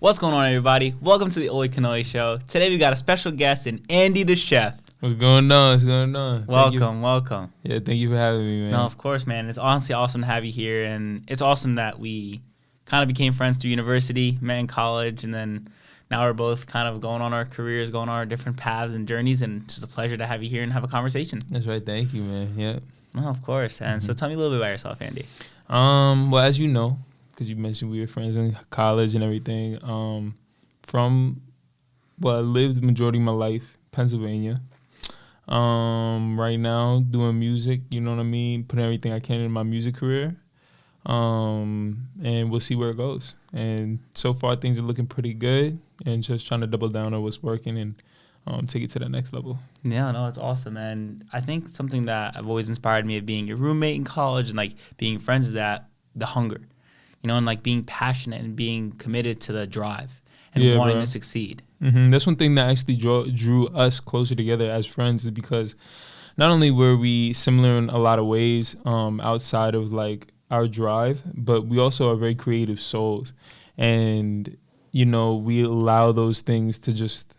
What's going on, everybody? Welcome to the Oly Kanoli Show. Today we got a special guest in Andy the chef. What's going on? What's going on? Welcome. Yeah, thank you for having me, man. No, of course, man. It's honestly awesome to have you here, and it's awesome that we kind of became friends through university, met in college, and then now we're both kind of going on our careers, going on our different paths and journeys, and it's just a pleasure to have you here and have a conversation. That's right. Thank you, man. Yeah. No, of course. And so tell me a little bit about yourself, Andy. Well, as you know, because you mentioned we were friends in college and everything, I lived the majority of my life, Pennsylvania. Right now, doing music, you know what I mean? Putting everything I can in my music career. And we'll see where it goes. And so far, things are looking pretty good. And just trying to double down on what's working and take it to the next level. Yeah, no, it's awesome. And I think something that have always inspired me of being your roommate in college and, like, being friends is that the hunger. You know, and like being passionate and being committed to the drive and wanting to succeed. Mm-hmm. That's one thing that actually drew us closer together as friends, is because not only were we similar in a lot of ways outside of like our drive, but we also are very creative souls. And, you know, we allow those things to just,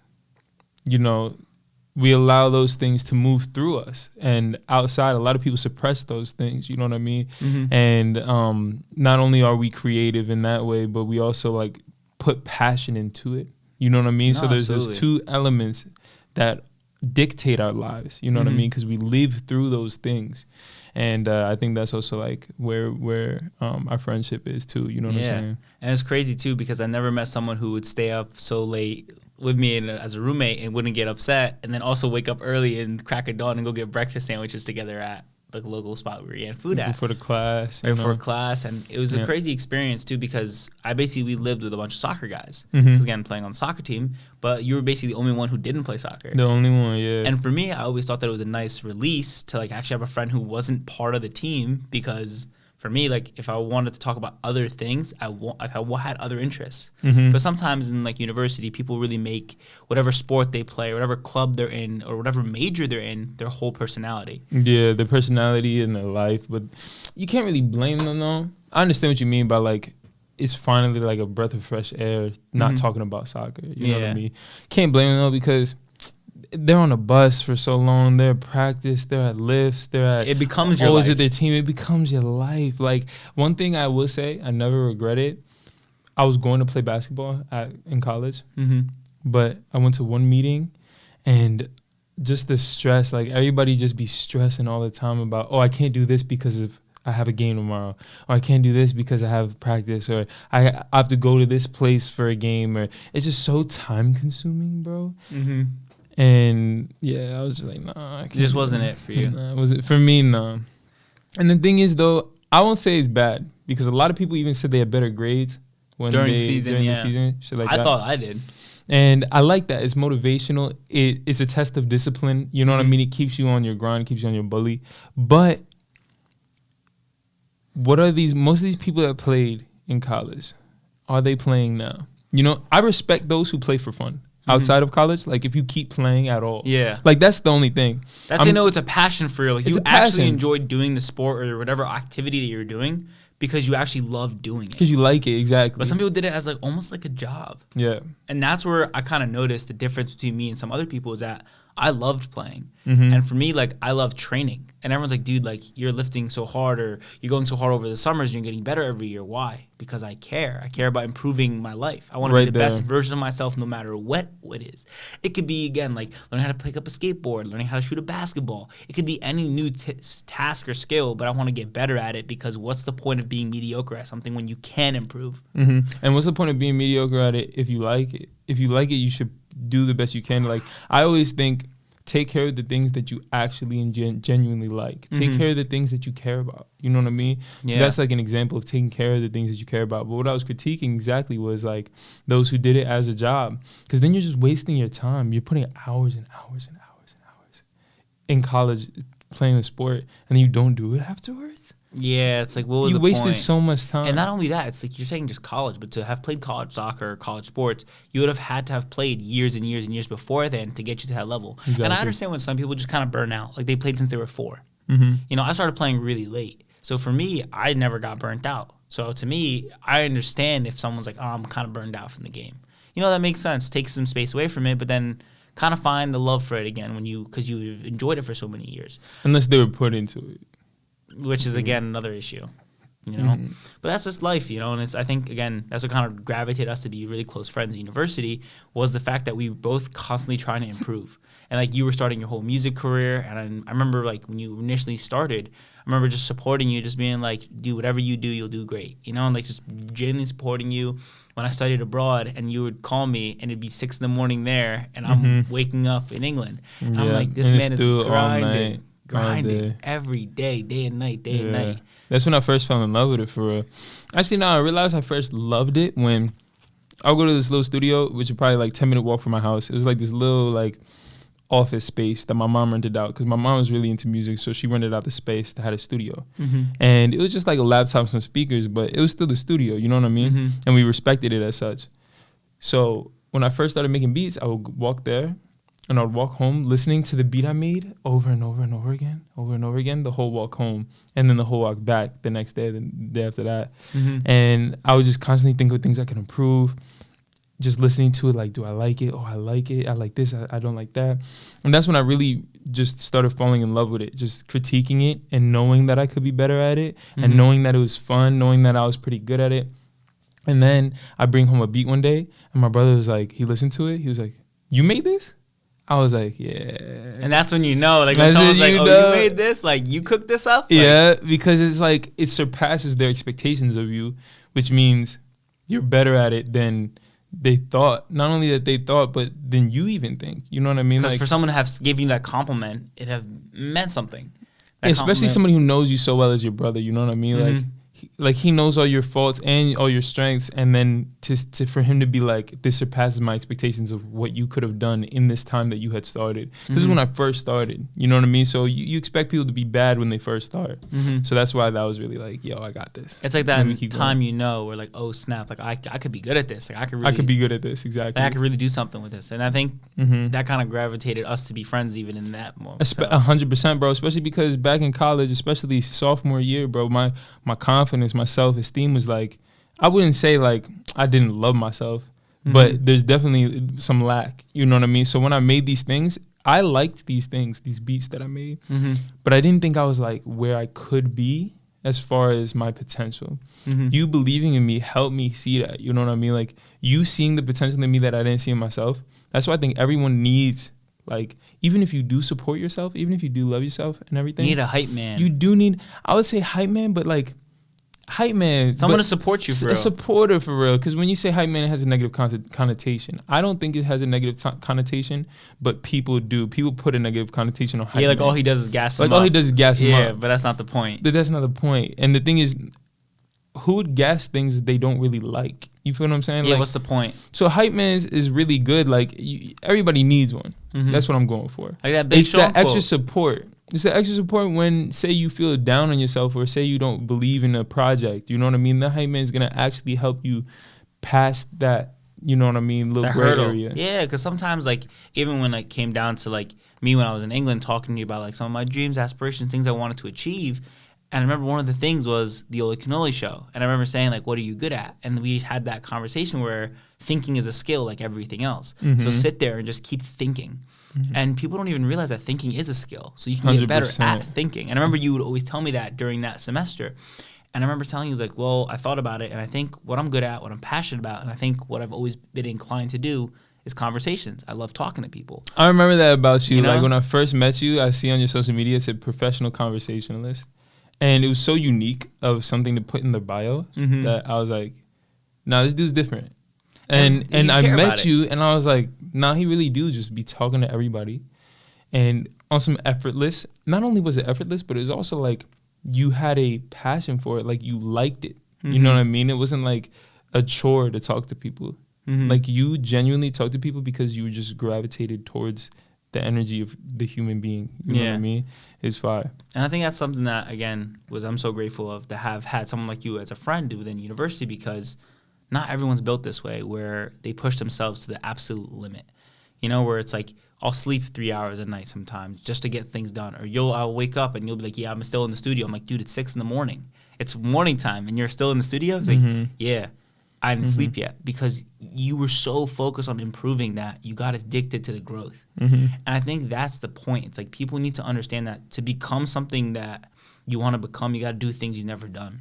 we allow those things to move through us. And outside, a lot of people suppress those things, you know what I mean? Mm-hmm. And not only are we creative in that way, but we also like put passion into it. You know what I mean? No, so there's those two elements that dictate our lives, you know what I mean? Because we live through those things. And I think that's also like where our friendship is too, you know what I'm saying? And it's crazy too, because I never met someone who would stay up so late with me as a roommate and wouldn't get upset, and then also wake up early and crack of dawn and go get breakfast sandwiches together at the local spot where we had food at. Before the class. Before class. And it was a crazy experience too, because I basically lived with a bunch of soccer guys. Because again, playing on the soccer team, but you were basically the only one who didn't play soccer. The only one, yeah. And for me, I always thought that it was a nice release to like actually have a friend who wasn't part of the team, because for me, like, if I wanted to talk about other things, I had other interests. But sometimes in, like, university, people really make whatever sport they play, or whatever club they're in, or whatever major they're in, their whole personality. Yeah, their personality and their life. But you can't really blame them, though. I understand what you mean by, like, it's finally, like, a breath of fresh air not talking about soccer. You know what I mean? Can't blame them, though, because they're on a bus for so long. They're at practice. They're at lifts. They're at. It becomes your life. Always with their team. It becomes your life. Like, one thing I will say, I never regret it. I was going to play basketball in college, but I went to one meeting, and just the stress. Like, everybody just be stressing all the time about, oh, I can't do this because I have a game tomorrow, or I can't do this because I have practice, or I have to go to this place for a game, or it's just so time consuming, bro. And yeah, I was just like, nah. It just wasn't it for you. Nah, was it for me? Nah. And the thing is, though, I won't say it's bad, because a lot of people even said they had better grades during the season. Shit like that. I thought I did. And I like that. It's motivational. It's a test of discipline. You know what I mean? It keeps you on your grind, keeps you on your bully. But what are most of these people that played in college, are they playing now? You know, I respect those who play for fun. Outside of college, like, if you keep playing at all. Yeah. Like, that's the only thing. That's it's a passion for you. Like, you actually enjoyed doing the sport or whatever activity that you're doing because you actually love doing it. Because you like it, exactly. But some people did it as, like, almost like a job. Yeah. And that's where I kind of noticed the difference between me and some other people, is that I loved playing. And for me, like, I love training. And everyone's like, dude, like, you're lifting so hard, or you're going so hard over the summers and you're getting better every year. Why? Because I care. I care about improving my life. I want to be the best version of myself no matter what it is. It could be, again, like learning how to pick up a skateboard, learning how to shoot a basketball. It could be any new task or skill, but I want to get better at it, because what's the point of being mediocre at something when you can improve? And what's the point of being mediocre at it if you like it? If you like it, you should do the best you can. Like, I always think, take care of the things that you actually and genuinely like. Take care of the things that you care about. You know what I mean? So that's like an example of taking care of the things that you care about. But what I was critiquing exactly was like those who did it as a job, because then you're just wasting your time. You're putting hours and hours and hours and hours in college playing a sport, and then you don't do it afterwards. Yeah, it's like, what was the point? You wasted so much time. And not only that, it's like, you're saying just college, but to have played college soccer or college sports, you would have had to have played years and years and years before then to get you to that level. Exactly. And I understand when some people just kind of burn out. Like, they played since they were 4. You know, I started playing really late. So for me, I never got burnt out. So to me, I understand if someone's like, oh, I'm kind of burned out from the game. You know, that makes sense. Take some space away from it, but then kind of find the love for it again because you've enjoyed it for so many years. Unless they were put into it. Which is, again, another issue. You know, but that's just life, you know, and I think, again, that's what kind of gravitated us to be really close friends at university was the fact that we were both constantly trying to improve. And like you were starting your whole music career. And I remember like when you initially started, I remember just supporting you, just being like, do whatever you do, you'll do great, you know, and like just genuinely supporting you. When I studied abroad and you would call me and it'd be 6 a.m. there and I'm waking up in England. And I'm like, this man is grinding every day, day and night, day and night. That's when I first fell in love with it, for real. Actually, no, I realized I first loved it when I would go to this little studio, which is probably like 10-minute walk from my house. It was like this little like office space that my mom rented out because my mom was really into music, so she rented out the space that had a studio. And it was just like a laptop, some speakers, but it was still the studio, you know what I mean? And we respected it as such. So when I first started making beats, I would walk there and I would walk home listening to the beat I made over and over and over again, the whole walk home, and then the whole walk back the next day, the day after that. And I would just constantly think of things I could improve, just listening to it, like, do I like it? Oh, I like it. I like this. I don't like that. And that's when I really just started falling in love with it, just critiquing it and knowing that I could be better at it and knowing that it was fun, knowing that I was pretty good at it. And then I bring home a beat one day, and my brother was like, he listened to it. He was like, you made this? I was like, yeah. And that's when you know, like when someone's like, oh, you made this? Like, you cooked this up? Like, yeah, because it's like, it surpasses their expectations of you, which means you're better at it than they thought. Not only that they thought, but than you even think. You know what I mean? Because like, for someone to have given you that compliment, it have meant something. Especially somebody who knows you so well as your brother, you know what I mean? Like he knows all your faults and all your strengths, and then for him to be like, this surpasses my expectations of what you could have done in this time that you had started. This is when I first started, you know what I mean? So you expect people to be bad when they first start. So that's why that was really like, yo, I got this. It's like that time, you know, where like, oh snap, like I could be good at this. Like I could be good at this, exactly. Like, I could really do something with this. And I think that kind of gravitated us to be friends even in that moment. 100%, bro. Especially because back in college, especially sophomore year, bro, my confidence, my self-esteem was like, I wouldn't say like I didn't love myself, but there's definitely some lack, you know what I mean? So when I made these things, I liked these things, these beats that I made, but I didn't think I was like where I could be as far as my potential. You believing in me helped me see that, you know what I mean? Like, you seeing the potential in me that I didn't see in myself. That's why I think everyone needs, like, even if you do support yourself, even if you do love yourself and everything. You need a hype man. You do need, I would say hype man, but like, hype man. Someone to support you for real. A supporter for real. Because when you say hype man, it has a negative connotation. I don't think it has a negative connotation, but people do. People put a negative connotation on hype man. Yeah, like all he does is gas him up. Like all he does is gas him up. Yeah, but that's not the point. But that's not the point. And the thing is, who would gas things they don't really like? You feel what I'm saying? Yeah, like, what's the point? So hype man is really good. Like, everybody needs one. That's what I'm going for. Like that big show. It's that extra support. It's the extra support when, say, you feel down on yourself or say you don't believe in a project. You know what I mean? The hype man is going to actually help you past that, you know what I mean, little gray area. Yeah, because sometimes, like, even when it came down to, like, me when I was in England talking to you about, like, some of my dreams, aspirations, things I wanted to achieve, and I remember one of the things was the Oly Kanoli Show. And I remember saying, like, what are you good at? And we had that conversation where thinking is a skill like everything else. So sit there and just keep thinking. And people don't even realize that thinking is a skill. So you can get better at thinking. And I remember you would always tell me that during that semester. And I remember telling you, like, well, I thought about it, and I think what I'm good at, what I'm passionate about, and I think what I've always been inclined to do is conversations. I love talking to people. I remember that about you. Like, when I first met you, I see on your social media, it said professional conversationalist. And it was so unique of something to put in the bio that I was like, nah, this dude's different. And I met you, and I was like, nah, he really do just be talking to everybody. And on some effortless, not only was it effortless, but it was also like you had a passion for it. Like, you liked it. You know what I mean? It wasn't like a chore to talk to people. Like, you genuinely talk to people because you just gravitated towards the energy of the human being. You know what I mean? It's fire. And I think that's something that, again, I'm so grateful of to have had someone like you as a friend within university, because not everyone's built this way, where they push themselves to the absolute limit. You know, where it's like, I'll sleep 3 hours a night sometimes just to get things done. Or I'll wake up and you'll be like, yeah, I'm still in the studio. I'm like, dude, it's 6 a.m. it's morning time and you're still in the studio. It's like, yeah, I didn't sleep yet, because you were so focused on improving that you got addicted to the growth. And I think that's the point. It's like people need to understand that to become something that you want to become, you got to do things you've never done.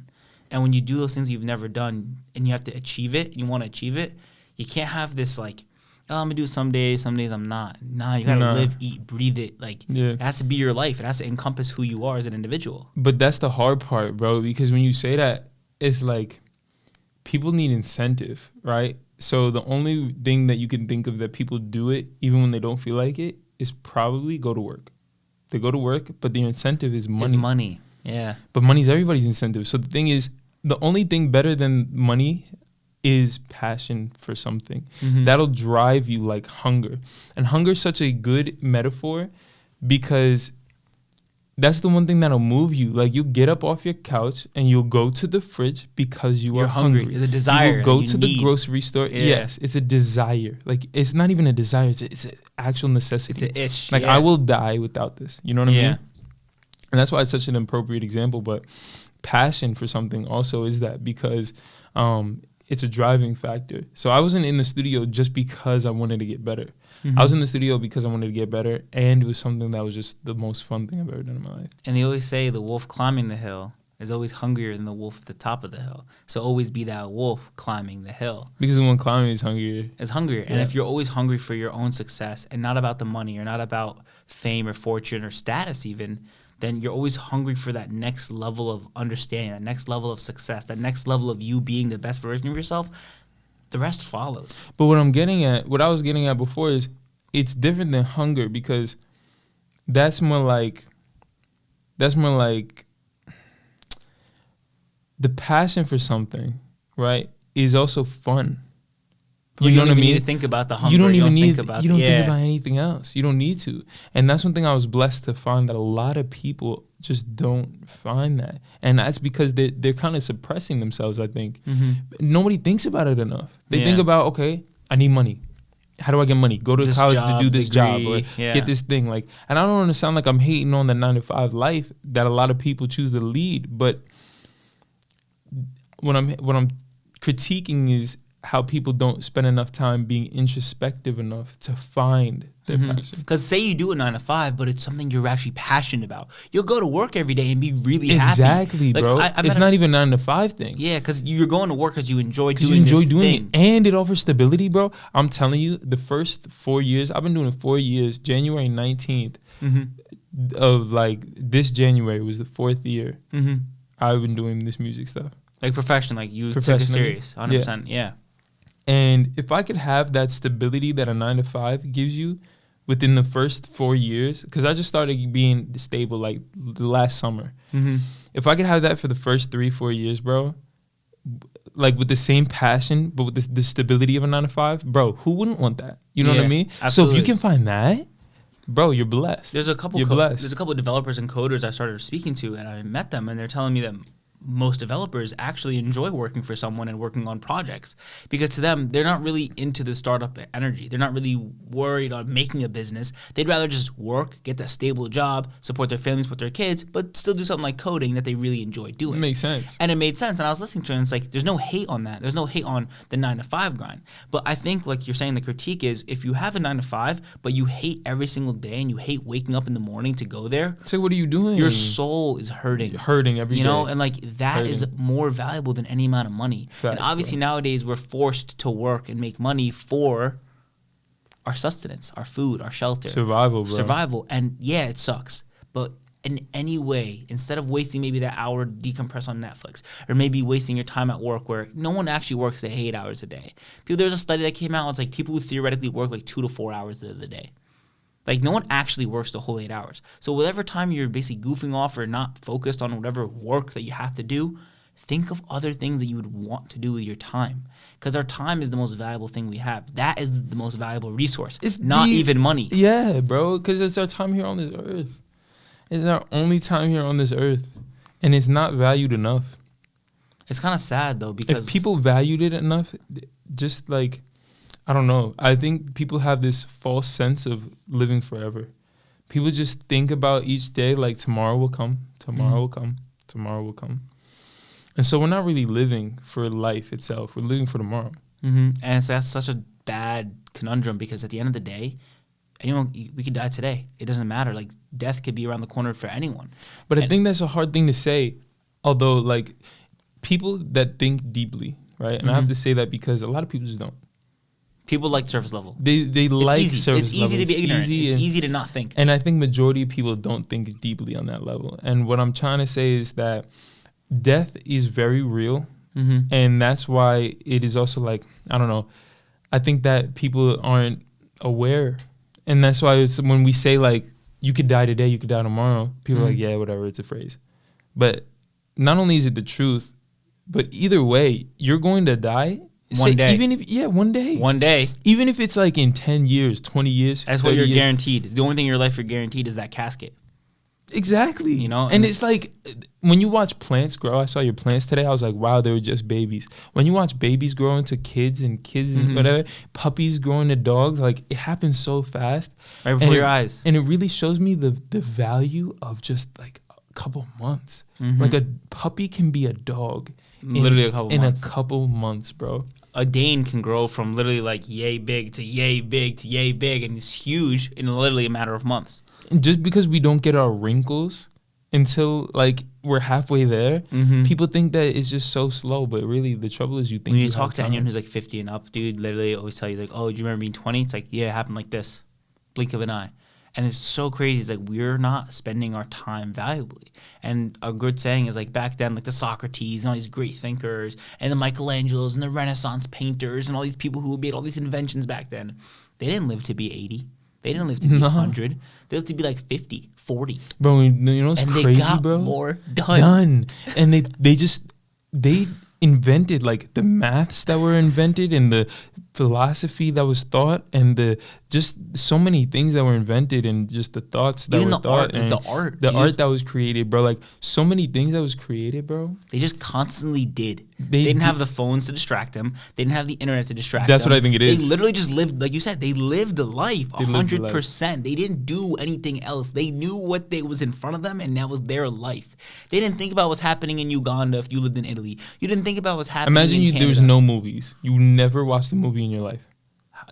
And when you do those things you've never done and you have to achieve it, and you want to achieve it, you can't have this like, oh, I'm going to do it some days I'm not. Nah, you got to live, eat, breathe it. Like, it has to be your life. It has to encompass who you are as an individual. But that's the hard part, bro, because when you say that, it's like, people need incentive, right? So the only thing that you can think of that people do it, even when they don't feel like it, is probably go to work. They go to work, but the incentive is money. It's money, yeah. But money's everybody's incentive. So the thing is, the only thing better than money is passion for something. That'll drive you like hunger. And hunger is such a good metaphor, because that's the one thing that'll move you. Like, you get up off your couch and you'll go to the fridge because you're hungry. It's a desire. You will go to the grocery store. Yeah. Yes, it's a desire. Like, it's not even a desire. It's an actual necessity. It's an itch. Like, I will die without this. You know what I mean? And that's why it's such an appropriate example. But passion for something also is that, because it's a driving factor. So I wasn't in the studio just because I wanted to get better. I was in the studio because I wanted to get better, and it was something that was just the most fun thing I've ever done in my life. And they always say the wolf climbing the hill is always hungrier than the wolf at the top of the hill. So always be that wolf climbing the hill. Because the one climbing is hungrier. It's hungrier. Yeah. And if you're always hungry for your own success and not about the money or not about fame or fortune or status even, then you're always hungry for that next level of understanding, that next level of success, that next level of you being the best version of yourself. The rest follows. But what I was getting at before is, it's different than hunger, because that's more like the passion for something, right, is also fun. You know what I mean? You need to think about the hunger. You don't think about anything else. You don't need to. And that's one thing I was blessed to find, that a lot of people just don't find that. And that's because they're kind of suppressing themselves, I think. Nobody thinks about it enough. They think about, okay, I need money. How do I get money? Go to this college to do this job, or get this thing. Like, and I don't want to sound like I'm hating on the 9-to-5 life that a lot of people choose to lead, but what I'm critiquing is how people don't spend enough time being introspective enough to find their passion. Because say you do a 9-to-5, but it's something you're actually passionate about. You'll go to work every day and be really happy. Exactly, like, bro. It's not even a 9-to-5 thing. Yeah, because you're going to work because you enjoy doing it. And it offers stability, bro. I'm telling you, the first 4 years, I've been doing it 4 years. January 19th of like this January was the 4th year I've been doing this music stuff. Like professional, like you took it serious, 100%. Yeah. And if I could have that stability that a 9-to-5 gives you within the first 4 years, because I just started being stable like the last summer. If I could have that for the first 3-4 years, bro, like with the same passion, but with the stability of a 9-to-5, bro, who wouldn't want that? You know what I mean? Absolutely. So if you can find that, bro, you're blessed. There's a couple of developers and coders I started speaking to, and I met them, and they're telling me that most developers actually enjoy working for someone and working on projects, because to them, they're not really into the startup energy. They're not really worried on making a business. They'd rather just work, get that stable job, support their families, support their kids, but still do something like coding that they really enjoy doing. It makes sense. And it made sense. And I was listening to it, and it's like, there's no hate on that. There's no hate on the 9-to-5 grind. But I think, like you're saying, the critique is, if you have a 9-to-5, but you hate every single day and you hate waking up in the morning to go there. So what are you doing? Your soul is hurting. You're hurting every day. You know, and like that is more valuable than any amount of money. Facts, and obviously nowadays we're forced to work and make money for our sustenance, our food, our shelter. Survival, bro. Survival. And yeah, it sucks. But in any way, instead of wasting maybe that hour to decompress on Netflix, or maybe wasting your time at work where no one actually works 8 hours a day. There's a study that came out, it's like people who theoretically work like 2 to 4 hours of the day. Like, no one actually works the whole 8 hours. So whatever time you're basically goofing off or not focused on whatever work that you have to do, think of other things that you would want to do with your time. Because our time is the most valuable thing we have. That is the most valuable resource. It's not even money. Yeah, bro, because it's our time here on this earth. It's our only time here on this earth. And it's not valued enough. It's kind of sad, though, because if people valued it enough, just like, I don't know. I think people have this false sense of living forever. People just think about each day like tomorrow will come, tomorrow will come, tomorrow will come. And so we're not really living for life itself. We're living for tomorrow. And that's such a bad conundrum, because at the end of the day, we could die today. It doesn't matter. Like, death could be around the corner for anyone. But I think that's a hard thing to say. Although, like, people that think deeply, right? And I have to say that because a lot of people just don't. People like surface level. They like easy. surface It's level. easy to be ignorant. It's and, easy to not think. And I think majority of people don't think deeply on that level. And what I'm trying to say is that death is very real. And that's why it is also like, I don't know, I think that people aren't aware. And that's why it's when we say, like, you could die today, you could die tomorrow, people are like, yeah, whatever, it's a phrase. But not only is it the truth, but either way, you're going to die. One day. Even if, one day. One day. Even if it's like in 10 years, 20 years. That's what you're guaranteed. The only thing in your life you're guaranteed is that casket. Exactly. You know? And it's like, when you watch plants grow, I saw your plants today, I was like, wow, they were just babies. When you watch babies grow into kids and whatever, puppies grow into dogs, like, it happens so fast. Right before your eyes. And it really shows me the value of just like a couple months. Like, a puppy can be a dog. Literally a couple months. In a couple months, bro. A Dane can grow from literally like yay big to yay big to yay big, and it's huge in literally a matter of months. And just because we don't get our wrinkles until like we're halfway there, people think that it's just so slow, but really the trouble is you think when you talk to anyone who's like 50 and up, dude, literally always tell you like, oh, do you remember being 20? It's like, yeah, it happened like this, blink of an eye. And it's so crazy. It's like, we're not spending our time valuably. And a good saying is like, back then, like the Socrates and all these great thinkers and the Michelangelos and the Renaissance painters and all these people who made all these inventions back then, they didn't live to be 80. They didn't live to be 100. They lived to be like 50, 40. Bro, you know what's and crazy, they got bro? More done. And they invented like the maths that were invented and the philosophy that was thought and the just so many things that were invented and just the thoughts that even were thought and the art that was created, bro. Like, so many things that was created, bro. They just constantly did. They didn't have the phones to distract them. They didn't have the internet to distract That's them. what I think it is. They literally just lived, like you said, they lived life 100%. They didn't do anything else. They knew what was in front of them, and that was their life. They didn't think about what's happening in Uganda if you lived in Italy. You didn't think about what's happening in Canada. There was no movies. You never watched a movie in your life.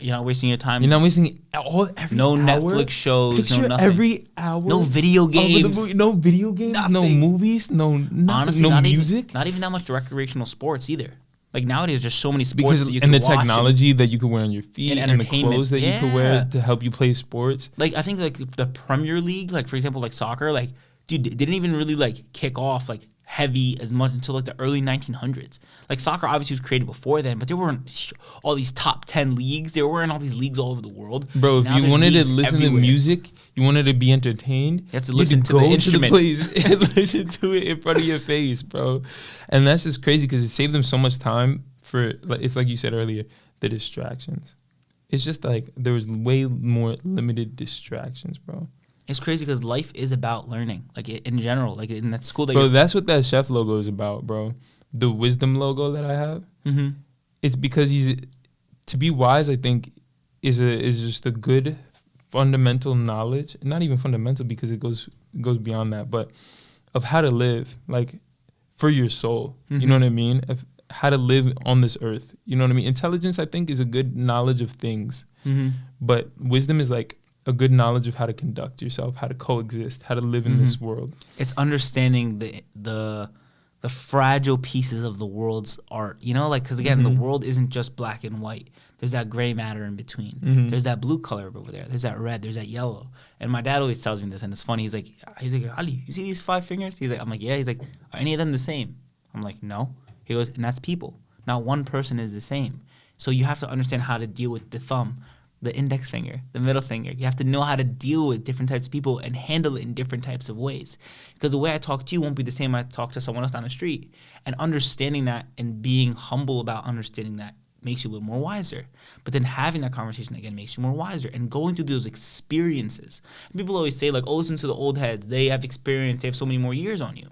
You're not wasting your time. You're not wasting every no hour, Netflix shows. Picture no nothing. Every hour. No video games. No video games. Nothing. No movies. Honestly, no not music. Not even that much recreational sports either. Like, nowadays, there's so many sports that you can watch. And the watch technology that you can wear on your feet. And the clothes that you can wear to help you play sports. Like, I think, like, the Premier League, like, for example, like, soccer, like, dude, it didn't even really, like, kick off, like, heavy as much until like the early 1900s. Like, soccer obviously was created before then, but there weren't all these top 10 leagues. There weren't all these leagues all over the world. Bro, if you wanted to listen to music, you wanted to be entertained, you have to listen to the instrument. And listen to it in front of your face, bro. And that's just crazy because it saved them so much time for, it's like you said earlier, the distractions. It's just like there was way more limited distractions, bro. It's crazy because life is about learning, like, in general, like in that school. Bro, that's what that chef logo is about, bro. The wisdom logo that I have. It's because to be wise, I think, is just a good fundamental knowledge. Not even fundamental because it goes beyond that, but of how to live, like, for your soul. You know what I mean? Of how to live on this earth. You know what I mean? Intelligence, I think, is a good knowledge of things, but wisdom is like a good knowledge of how to conduct yourself, how to coexist, how to live in this world. It's understanding the fragile pieces of the world's art, you know, like, because again, the world isn't just black and white. There's that gray matter in between. There's that blue color over there. There's that red. There's that yellow. And my dad always tells me this, and it's funny. He's like, Ali, you see these 5 fingers? I'm like, yeah. He's like, are any of them the same? I'm like, no. He goes, and that's people. Not one person is the same. So you have to understand how to deal with the thumb, the index finger, the middle finger. You have to know how to deal with different types of people and handle it in different types of ways. Because the way I talk to you won't be the same I talk to someone else down the street. And understanding that and being humble about understanding that makes you a little more wiser. But then having that conversation again makes you more wiser. And going through those experiences. And people always say, like, oh, listen to the old heads. They have experience. They have so many more years on you.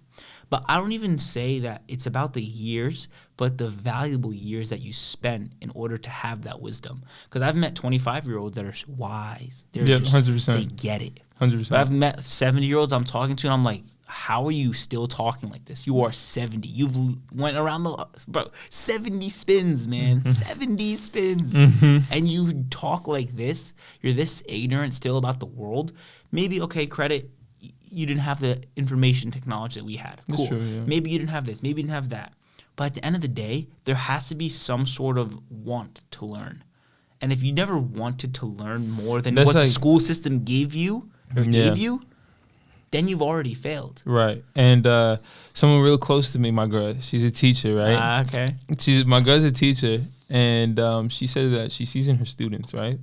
But I don't even say that it's about the years, but the valuable years that you spend in order to have that wisdom. Because I've met 25-year-olds that are wise. They're 100%. They get it. 100%. But I've met 70-year-olds I'm talking to, and I'm like, how are you still talking like this? You are 70. You've went around the, bro, 70 spins, man. 70 spins. And you talk like this. You're this ignorant still about the world. Maybe, okay, credit, you didn't have the information technology that we had. Cool. True, yeah. Maybe you didn't have this. Maybe you didn't have that. But at the end of the day, there has to be some sort of want to learn. And if you never wanted to learn more than what the school system gave you, then you've already failed. Right. And someone real close to me, my girl, she's a teacher, right? Okay. My girl's a teacher, and she said that she sees in her students, right?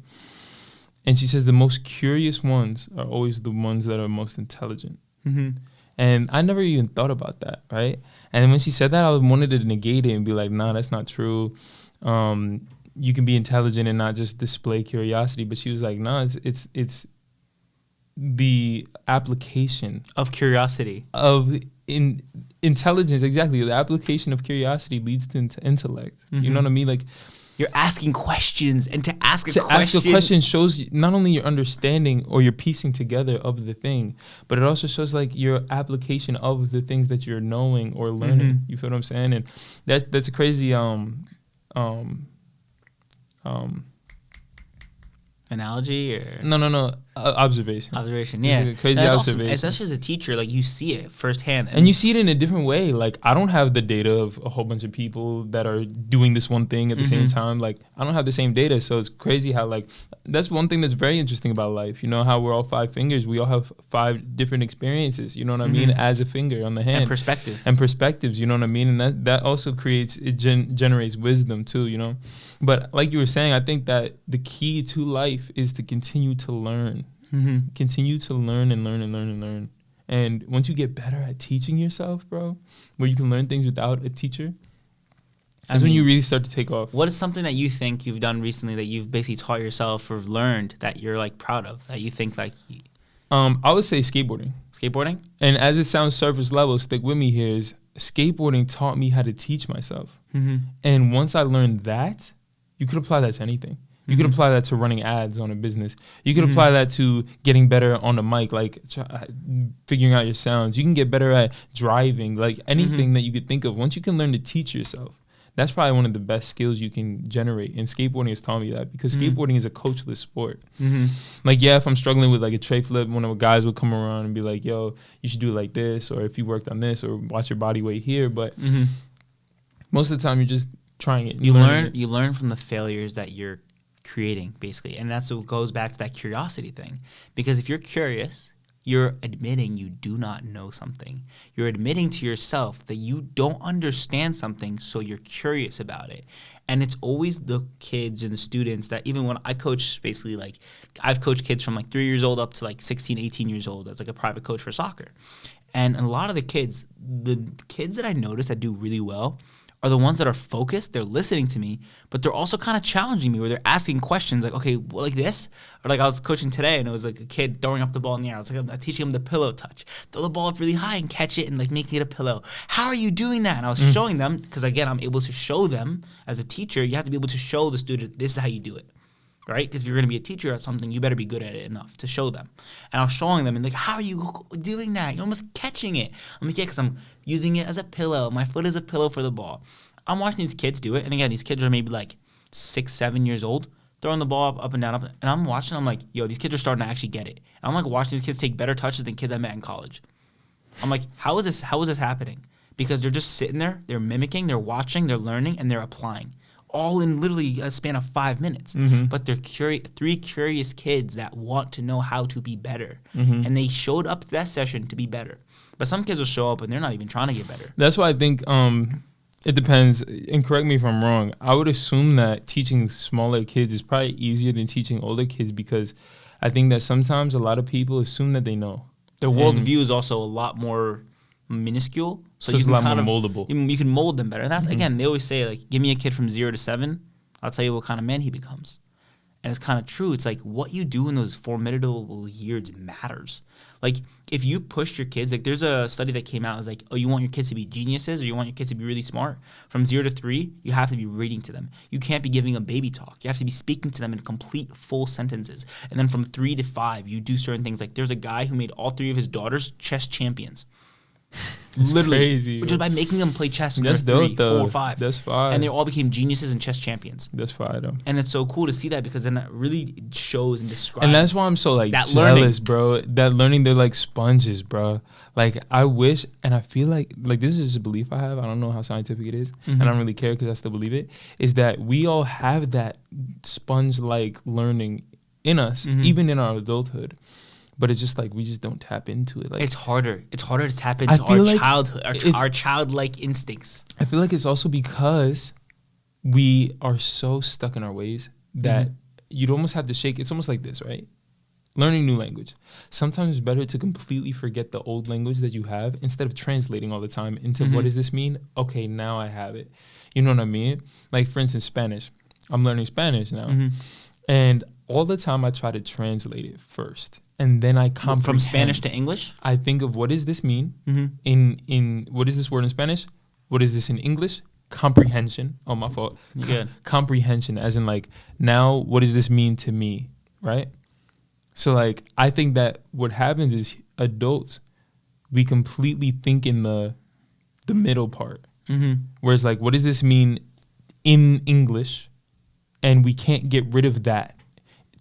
And she says the most curious ones are always the ones that are most intelligent. And I never even thought about that, right? And when she said that, I wanted to negate it and be like, nah, that's not true. You can be intelligent and not just display curiosity. But she was like, nah, it's the application of curiosity of intelligence. Exactly, the application of curiosity leads to intellect. You know what I mean? Like, you're asking questions, and to ask a question shows you not only your understanding or your piecing together of the thing, but it also shows like your application of the things that you're knowing or learning. You feel what I'm saying? And that's a crazy analogy or no observation, yeah, crazy observation. Awesome. Especially as a teacher, like you see it firsthand, and you see it in a different way. Like, I don't have the data of a whole bunch of people that are doing this one thing at the same time. Like, I don't have the same data, so it's crazy how, like, that's one thing that's very interesting about life. You know how we're all 5 fingers, we all have 5 different experiences, you know what I mean, as a finger on the hand, and perspectives, you know what I mean, and that also creates, it generates wisdom too, you know. But like you were saying, I think that the key to life is to continue to learn. Continue to learn and learn and learn and learn. And once you get better at teaching yourself, bro, where you can learn things without a teacher, that's when you really start to take off. What is something that you think you've done recently that you've basically taught yourself or learned that you're like proud of, that you think like? I would say skateboarding. Skateboarding? And as it sounds surface level, stick with me here, is skateboarding taught me how to teach myself. And once I learned that, you could apply that to anything. You could apply that to running ads on a business. You could apply that to getting better on the mic, like figuring out your sounds. You can get better at driving, like anything that you could think of. Once you can learn to teach yourself, that's probably one of the best skills you can generate. And skateboarding has taught me that, because skateboarding is a coachless sport. Like, yeah, if I'm struggling with like a tray flip, one of the guys would come around and be like, yo, you should do it like this, or if you worked on this, or watch your body weight here. But most of the time you're just trying it. You learn from the failures that you're creating, basically. And that's what goes back to that curiosity thing. Because if you're curious, you're admitting you do not know something. You're admitting to yourself that you don't understand something, so you're curious about it. And it's always the kids and the students that, even when I coach, basically, like, I've coached kids from like 3 years old up to like 16, 18 years old as like a private coach for soccer. And a lot of the kids that I notice that do really well are the ones that are focused, they're listening to me, but they're also kind of challenging me, where they're asking questions like, okay, well, like this? Or like I was coaching today, and it was like a kid throwing up the ball in the air. I was like, I'm teaching him the pillow touch. Throw the ball up really high and catch it and like making it a pillow. How are you doing that? And I was showing them, because again, I'm able to show them as a teacher. You have to be able to show the student, this is how you do it. Right? Because if you're going to be a teacher at something, you better be good at it enough to show them. And I was showing them, and like, how are you doing that? You're almost catching it. I'm like, yeah, because I'm using it as a pillow. My foot is a pillow for the ball. I'm watching these kids do it, and again, these kids are maybe like 6, 7 years old, throwing the ball up and down, and I'm watching. I'm like, yo, these kids are starting to actually get it. And I'm like watching these kids take better touches than kids I met in college. I'm like, how is this happening? Because they're just sitting there, they're mimicking, they're watching, they're learning, and they're applying, all in literally a span of 5 minutes. But they're 3 curious kids that want to know how to be better, and they showed up to that session to be better. But some kids will show up and they're not even trying to get better. That's why I think it depends, and correct me if I'm wrong. I would assume that teaching smaller kids is probably easier than teaching older kids, because I think that sometimes a lot of people assume that they know. Their worldview is also a lot more minuscule, so you it's can a lot more moldable. You can mold them better. And that's, again, they always say, like, give me a kid from 0 to 7, I'll tell you what kind of man he becomes. And it's kind of true. It's like what you do in those formidable years matters. Like, if you push your kids, like, there's a study that came out. It was like, oh, you want your kids to be geniuses, or you want your kids to be really smart? From 0 to 3, you have to be reading to them. You can't be giving them baby talk. You have to be speaking to them in complete, full sentences. And then from 3 to 5, you do certain things. Like, there's a guy who made all 3 of his daughters chess champions. Literally, crazy, just by making them play chess when That's they were 3, dope, 4, though. 5. That's fire. And they all became geniuses and chess champions. That's fire, though. And it's so cool to see that, because then that really shows and describes. And that's why I'm so like that jealous, learning. bro. That learning, they're like sponges, bro. Like I wish, and I feel like this is just a belief I have. I don't know how scientific it is, and I don't really care because I still believe it. Is that we all have that sponge-like learning in us, even in our adulthood. But it's just like we just don't tap into it. Like it's harder. It's harder to tap into our like childhood, our childlike instincts. I feel like it's also because we are so stuck in our ways that you'd almost have to shake. It's almost like this, right? Learning new language. Sometimes it's better to completely forget the old language that you have instead of translating all the time into what does this mean? Okay, now I have it. You know what I mean? Like, for instance, Spanish. I'm learning Spanish now. And all the time I try to translate it first. And then I comprehend. From Spanish to English? I think of what does this mean in what is this word in Spanish? What is this in English? Comprehension. Oh, my fault. Good. Comprehension, as in like, now what does this mean to me, right? So like, I think that what happens is adults, we completely think in the middle part. Whereas like, what does this mean in English? And we can't get rid of that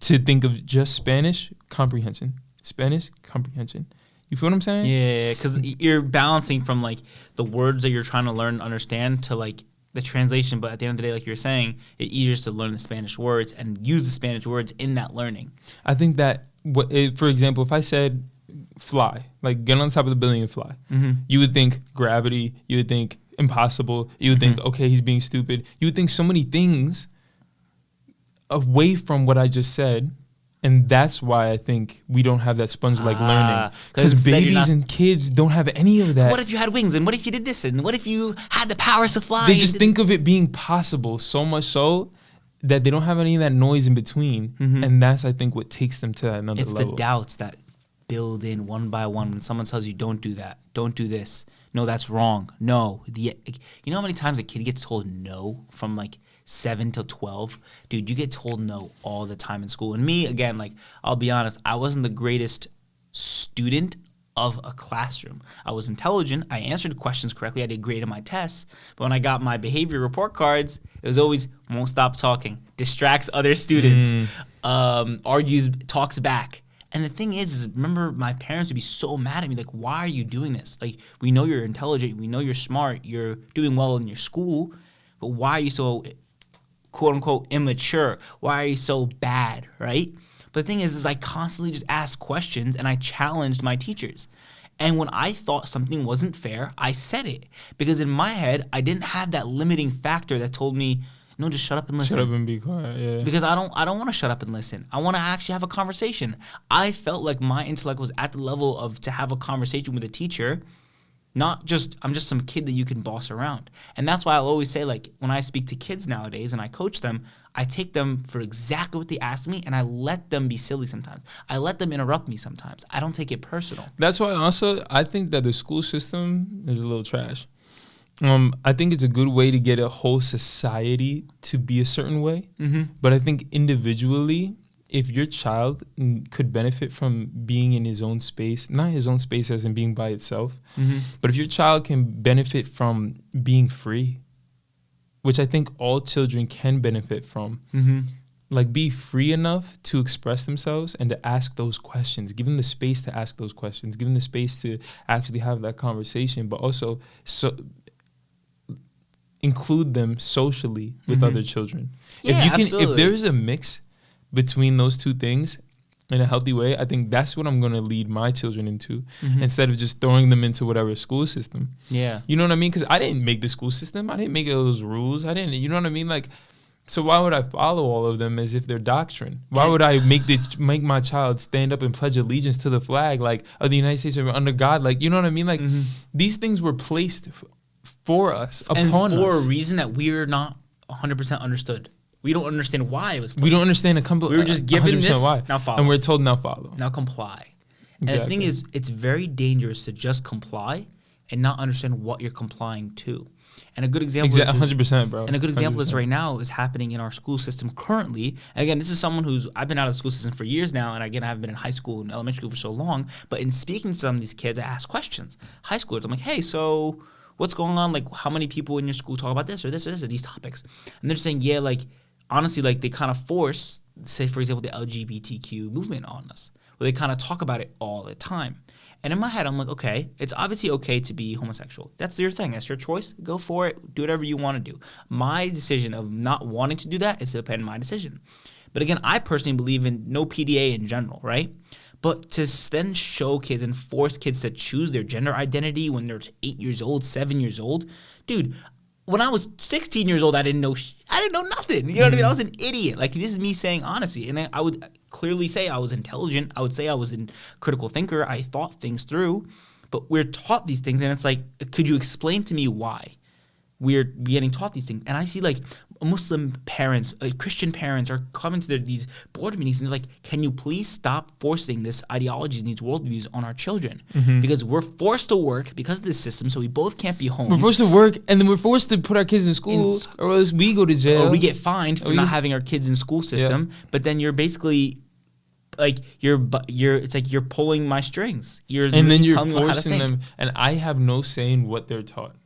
to think of just Spanish comprehension. Spanish comprehension. You feel what I'm saying? Yeah, because you're balancing from like the words that you're trying to learn and understand to like the translation. But at the end of the day, like you're saying, it's easier to learn the Spanish words and use the Spanish words in that learning. I think that, for example, if I said fly, like get on top of the building and fly, you would think gravity, you would think impossible, you would think, okay, he's being stupid. You would think so many things away from what I just said. And that's why I think we don't have that sponge-like learning. Because babies and kids don't have any of that. So what if you had wings? And what if you did this? And what if you had the powers to fly? They just think of it being possible, so much so that they don't have any of that noise in between. And that's, I think, what takes them to that another level. It's the doubts that build in one by one when someone tells you, don't do that, don't do this. No, that's wrong. No. You know how many times a kid gets told no from like 7 till 12? Dude, you get told no all the time in school. And me, again, like, I'll be honest, I wasn't the greatest student of a classroom. I was intelligent. I answered questions correctly. I did great on my tests. But when I got my behavior report cards, it was always won't stop talking, distracts other students, argues, talks back. And the thing is remember, my parents would be so mad at me, like, why are you doing this? Like, we know you're intelligent. We know you're smart. You're doing well in your school. But why are you so, quote unquote, immature? Why are you so bad, right? But the thing is I constantly just asked questions and I challenged my teachers. And when I thought something wasn't fair, I said it. Because in my head, I didn't have that limiting factor that told me, no, just shut up and listen. Shut up and be quiet, yeah. Because I don't want to shut up and listen. I want to actually have a conversation. I felt like my intellect was at the level of to have a conversation with a teacher. Not just, I'm just some kid that you can boss around. And that's why I'll always say, like, when I speak to kids nowadays and I coach them, I take them for exactly what they ask me and I let them be silly sometimes. I let them interrupt me sometimes. I don't take it personal. That's why also I think that the school system is a little trash. I think it's a good way to get a whole society to be a certain way. But I think individually, if your child could benefit from being in his own space, not his own space as in being by itself, but if your child can benefit from being free, which I think all children can benefit from, like be free enough to express themselves and to ask those questions, give them the space to ask those questions, give them the space to actually have that conversation, but also include them socially with other children. Yeah, if there's a mix between those two things in a healthy way, I think that's what I'm going to lead my children into instead of just throwing them into whatever school system. Yeah. You know what I mean? Because I didn't make the school system. I didn't make those rules. You know what I mean? Like, so why would I follow all of them as if they're doctrine? Why would I make my child stand up and pledge allegiance to the flag, like, of the United States under God? Like, you know what I mean? Like, these things were placed for us, upon us. And for a reason that we're not 100% understood. We don't understand why it was placed. We don't understand we were just given this, why. now follow. And we're told now follow. Now comply. Exactly. And the thing is, it's very dangerous to just comply and not understand what you're complying to. And a good example, 100%, bro. And a good example 100%. is right now is happening in our school system currently. And again, this is someone I've been out of the school system for years now, and again, I haven't been in high school and elementary school for so long. But in speaking to some of these kids, I ask questions. High schoolers, I'm like, hey, so what's going on? Like, how many people in your school talk about this or this or this or these topics? And they're saying, yeah, like, honestly, like, they kind of force, say, for example, the LGBTQ movement on us, where they kind of talk about it all the time. And in my head, I'm like, okay, it's obviously okay to be homosexual. That's your thing. That's your choice. Go for it. Do whatever you want to do. My decision of not wanting to do that is to depend on my decision. But again, I personally believe in no PDA in general, right? But to then show kids and force kids to choose their gender identity when they're 8 years old, 7 years old, dude, when I was 16 years old, I didn't know nothing. You know what I mean? I was an idiot. Like, this is me saying honesty. And I would clearly say I was intelligent. I would say I was a critical thinker. I thought things through. But we're taught these things, and it's like, could you explain to me why we're getting taught these things? And I see, like, Muslim parents, Christian parents are coming to these board meetings and they're like, can you please stop forcing this ideologies and these worldviews on our children? Because we're forced to work because of this system, so we both can't be home. We're forced to work, and then we're forced to put our kids in school, or else we go to jail. Or we get fined for not having our kids in school system. Yeah. But then you're basically, like, it's like you're pulling my strings. And then you're forcing them, and I have no say in what they're taught.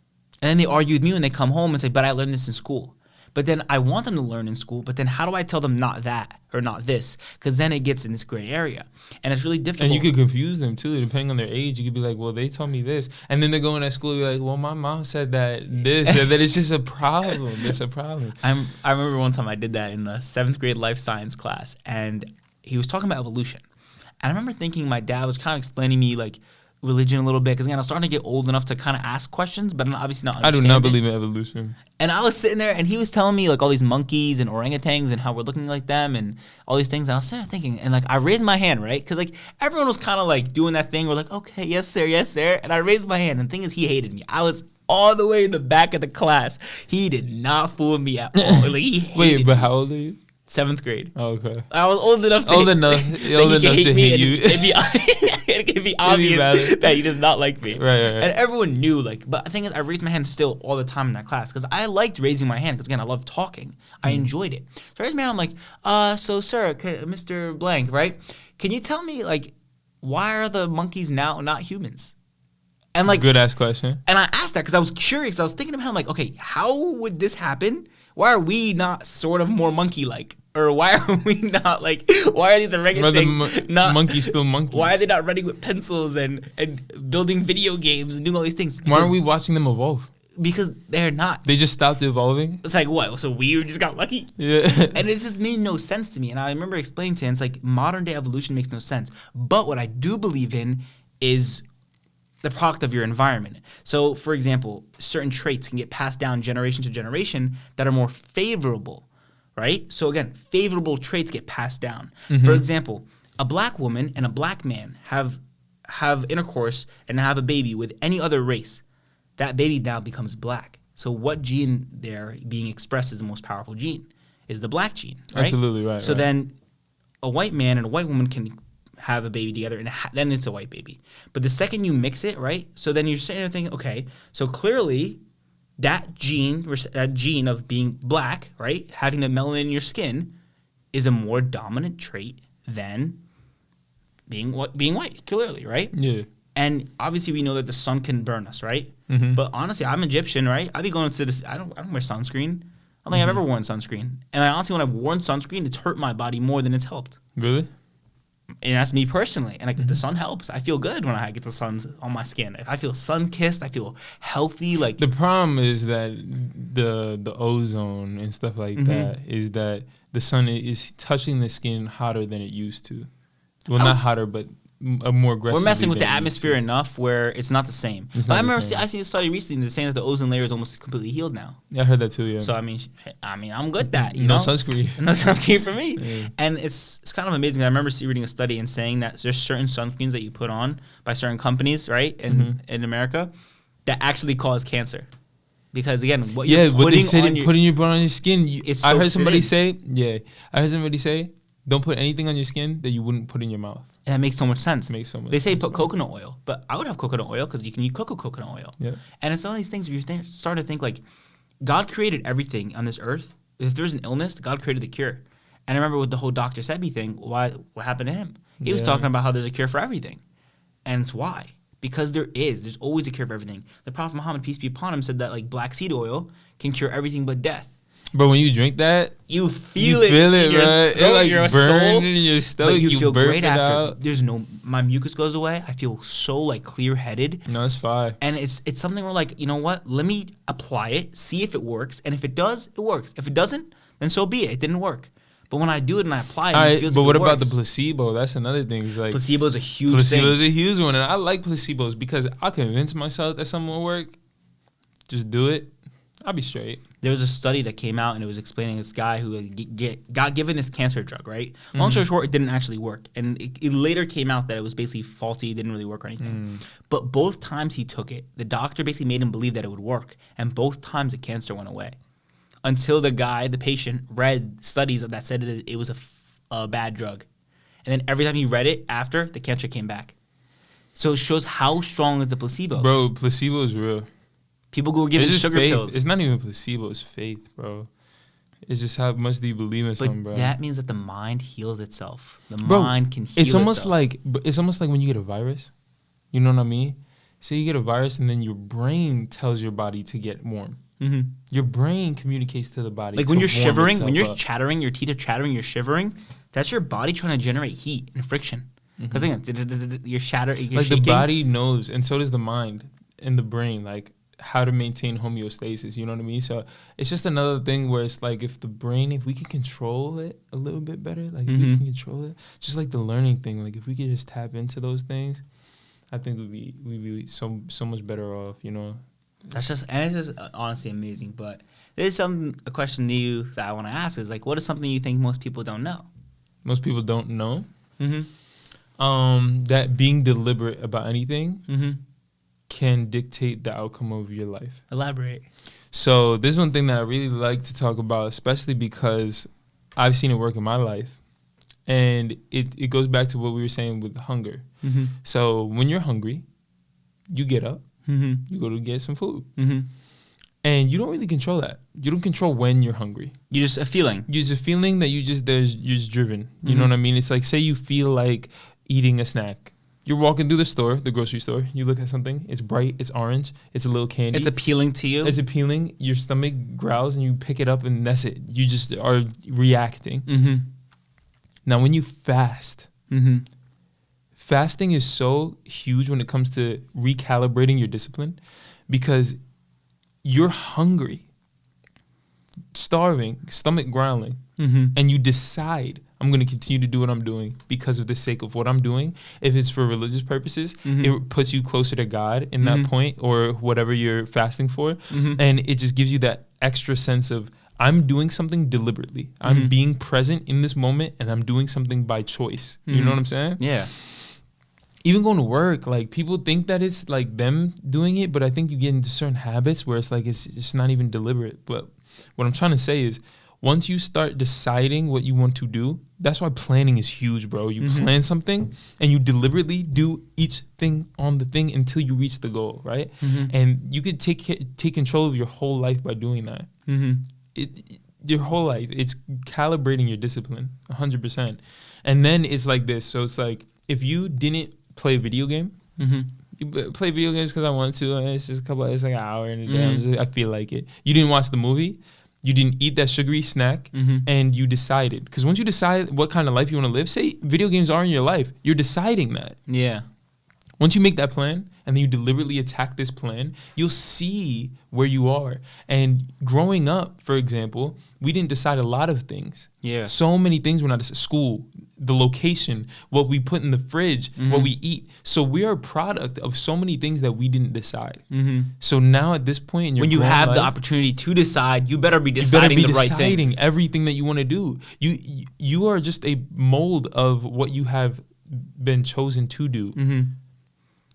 And then they argue with me when they come home and say, but I learned this in school. But then I want them to learn in school, but then how do I tell them not that or not this? Because then it gets in this gray area. And it's really difficult. And you could confuse them too, depending on their age. You could be like, well, they told me this. And then they're going to school and be like, well, my mom said that this. And then it's just a problem. It's a problem. I remember one time I did that in the 7th grade life science class, and he was talking about evolution. And I remember thinking my dad was kind of explaining me, like, religion a little bit, because again, I was starting to get old enough to kind of ask questions, but I'm obviously not understanding. I do not believe in evolution. And I was sitting there, and he was telling me, like, all these monkeys and orangutans and how we're looking like them and all these things. And I was sitting there thinking, and, like, I raised my hand, right? Because, like, everyone was kind of, like, doing that thing. We're like, okay, yes, sir, yes, sir. And I raised my hand, and the thing is, he hated me. I was all the way in the back of the class. He did not fool me at all. Like, he hated Wait, but how old are you? 7th grade. Oh, okay. I was old enough to hate you. It'd be obvious that he does not like me. Right. And everyone knew, like, but the thing is, I raised my hand still all the time in that class because I liked raising my hand because, again, I love talking. I enjoyed it. So I raised my hand. I'm like, so, sir, Mr. Blank, right? Can you tell me, like, why are the monkeys now not humans? And, like, good ass question. And I asked that because I was curious. I was thinking about, like, okay, how would this happen? Why are we not sort of more monkey-like? Or why are we not, like, why are these orangutans not... monkeys still monkeys? Why are they not running with pencils and building video games and doing all these things? Why aren't we watching them evolve? Because they're not. They just stopped evolving? It's like, what? So we just got lucky? Yeah. And it just made no sense to me. And I remember explaining to him, it's like, modern-day evolution makes no sense. But what I do believe in is the product of your environment. So, for example, certain traits can get passed down generation to generation that are more favorable, right? So again, favorable traits get passed down. For example, a black woman and a black man have intercourse and have a baby with any other race. That baby now becomes black. So what gene there being expressed is the most powerful gene? Is the black gene, right? Absolutely right. So then a white man and a white woman can have a baby together, and then it's a white baby. But the second you mix it, right? So then you're sitting there thinking, okay, so clearly that gene of being black, right, having the melanin in your skin, is a more dominant trait than being white, clearly, right? Yeah. And obviously we know that the sun can burn us, right? But honestly, I'm Egyptian, right? I be going to this. I don't wear sunscreen. I don't think I've ever worn sunscreen. And honestly, when I've worn sunscreen, it's hurt my body more than it's helped. Really? And that's me personally. And like the sun helps. I feel good when I get the sun on my skin. I feel sun-kissed. I feel healthy. Like the problem is that the ozone and stuff like that is that the sun is touching the skin hotter than it used to. Well, not hotter, but more aggressive. We're messing with the atmosphere enough where it's not the same. But I remember I seen a study recently that's saying that the ozone layer is almost completely healed now. Yeah, I heard that too. Yeah. So I mean, I'm good at that. No sunscreen. No sunscreen for me. Yeah. And it's kind of amazing. I remember reading a study and saying that there's certain sunscreens that you put on by certain companies, right, in America, that actually cause cancer. Because again, putting your bone on your skin. I heard somebody say, Don't put anything on your skin that you wouldn't put in your mouth. And that makes so much sense. Makes so much They say sense, put bro. coconut oil, but I would have coconut oil because you can use coconut oil. Yeah. And it's one of these things where you start to think like, God created everything on this earth. If there's an illness, God created the cure. And I remember with the whole Dr. Sebi thing, what happened to him? He was talking about how there's a cure for everything. And it's why. Because there's always a cure for everything. The Prophet Muhammad, peace be upon him, said that like black seed oil can cure everything but death. But when you drink that, you feel it, bro. it like your soul, in your stomach. but you feel burp great it after. out. My mucus goes away. I feel so like clear headed. No, it's fine. And it's something where like, you know what? Let me apply it, see if it works, and if it does, it works. If it doesn't, then so be it. It didn't work. But when I do it and I apply it, it feels but like what it about the works. placebo? That's another thing. It's like Placebo is a huge thing. placebo is a huge one, and I like placebos because I convince myself that something will work. Just do it. I'll be straight. There was a study that came out and it was explaining this guy who got given this cancer drug, right? Long story short, it didn't actually work. And it later came out that it was basically faulty, it didn't really work or anything. But both times he took it, the doctor basically made him believe that it would work. And both times the cancer went away. Until the patient, read studies that said it was a bad drug. And then every time he read it after, the cancer came back. So it shows how strong is the placebo. Bro, placebo is real. People go giving sugar faith. pills. It's not even placebo. It's faith, bro. It's just how much do you believe in something, bro. That means that the mind heals itself. The mind can heal it's almost itself. it's almost like when you get a virus. You know what I mean? Say you get a virus and then your brain tells your body to get warm. Mm-hmm. Your brain communicates to the body. Like when you're shivering, when you're up. chattering, your teeth are chattering, you're shivering. That's your body trying to generate heat and friction. Because you're shattering. You're like shaking. the body knows, and so does the mind and the brain. Like how to maintain homeostasis, you know what I mean? So it's just another thing where it's like if we can control it a little bit better, like if we can control it, just like the learning thing, like if we could just tap into those things, I think we'd be so much better off, you know? It's just honestly amazing. But there's a question to you that I want to ask is like, what is something you think most people don't know? Most people don't know Mm-hmm. that being deliberate about anything Mm-hmm. can dictate the outcome of your life. Elaborate. So this is one thing that I really like to talk about, especially because I've seen it work in my life. And it goes back to what we were saying with hunger. Mm-hmm. So when you're hungry, you get up, Mm-hmm. you go to get some food. Mm-hmm. And you don't really control that. You don't control when you're hungry. You just a feeling. You're just feeling that you're just driven. You know what I mean? It's like, say you feel like eating a snack. You're walking through the grocery store. You look at something. It's bright. It's orange. It's a little candy. It's appealing to you. It's appealing. Your stomach growls and you pick it up and that's it. You just are reacting. Mm-hmm. Now, when you fast, Mm-hmm. fasting is so huge when it comes to recalibrating your discipline because you're hungry, starving, stomach growling, and you decide, I'm going to continue to do what I'm doing because of the sake of what I'm doing. If it's for religious purposes, it puts you closer to God in that point or whatever you're fasting for. And it just gives you that extra sense of, I'm doing something deliberately. I'm being present in this moment and I'm doing something by choice. You know what I'm saying? Yeah. Even going to work, like people think that it's like them doing it, but I think you get into certain habits where it's like it's not even deliberate. But what I'm trying to say is once you start deciding what you want to do, that's why planning is huge, bro. You plan something and you deliberately do each thing on the thing until you reach the goal, right? And you could take control of your whole life by doing that. Your whole life, it's calibrating your discipline 100%. And then it's like this. So it's like if you didn't play a video game, you play video games because I want to, and it's just it's like an hour in a day. I feel like it. You didn't watch the movie. You didn't eat that sugary snack, and you decided. Because once you decide what kind of life you want to live, say video games are in your life, you're deciding that. Yeah. Once you make that plan and then you deliberately attack this plan, you'll see where you are. And growing up, for example, we didn't decide a lot of things. Yeah. So many things were not at school, the location, what we put in the fridge, what we eat. So we are a product of so many things that we didn't decide. So now at this point in your when you grown have the life, opportunity to decide, you better be deciding the right things. everything that you want to do. You are just a mold of what you have been chosen to do.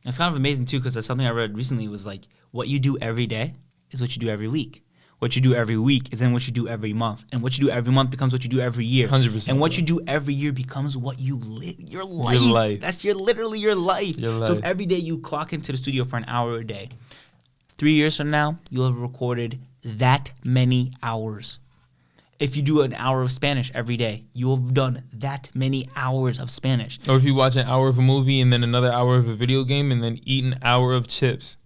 It's kind of amazing too, because that's something I read recently was like, what you do every day is what you do every week. What you do every week is then what you do every month. And what you do every month becomes what you do every year. 100%. And what you do every year becomes what you live. Your life. That's literally your life. So if every day you clock into the studio for an hour a day, 3 years from now, you'll have recorded that many hours. If you do an hour of Spanish every day, you'll have done that many hours of Spanish. Or if you watch an hour of a movie and then another hour of a video game and then eat an hour of chips.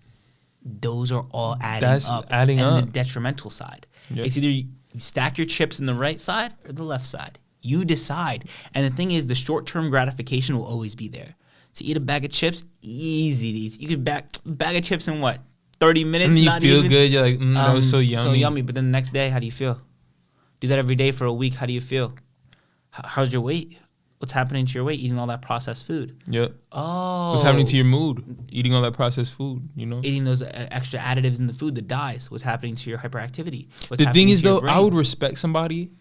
Those are all adding up. And the detrimental side. Yep. It's either you stack your chips in the right side or the left side. You decide. And the thing is, the short-term gratification will always be there. To eat a bag of chips, easy to eat. You could bag of chips in what, 30 minutes? And you feel good. You're like, that was so yummy. So yummy. But then the next day, how do you feel? Do that every day for a week. How do you feel? How's your weight? What's happening to your weight eating all that processed food? Yep. Oh. What's happening to your mood eating all that processed food, you know? Eating those extra additives in the food, the dyes. What's happening to your hyperactivity? The thing is, though, I would respect somebody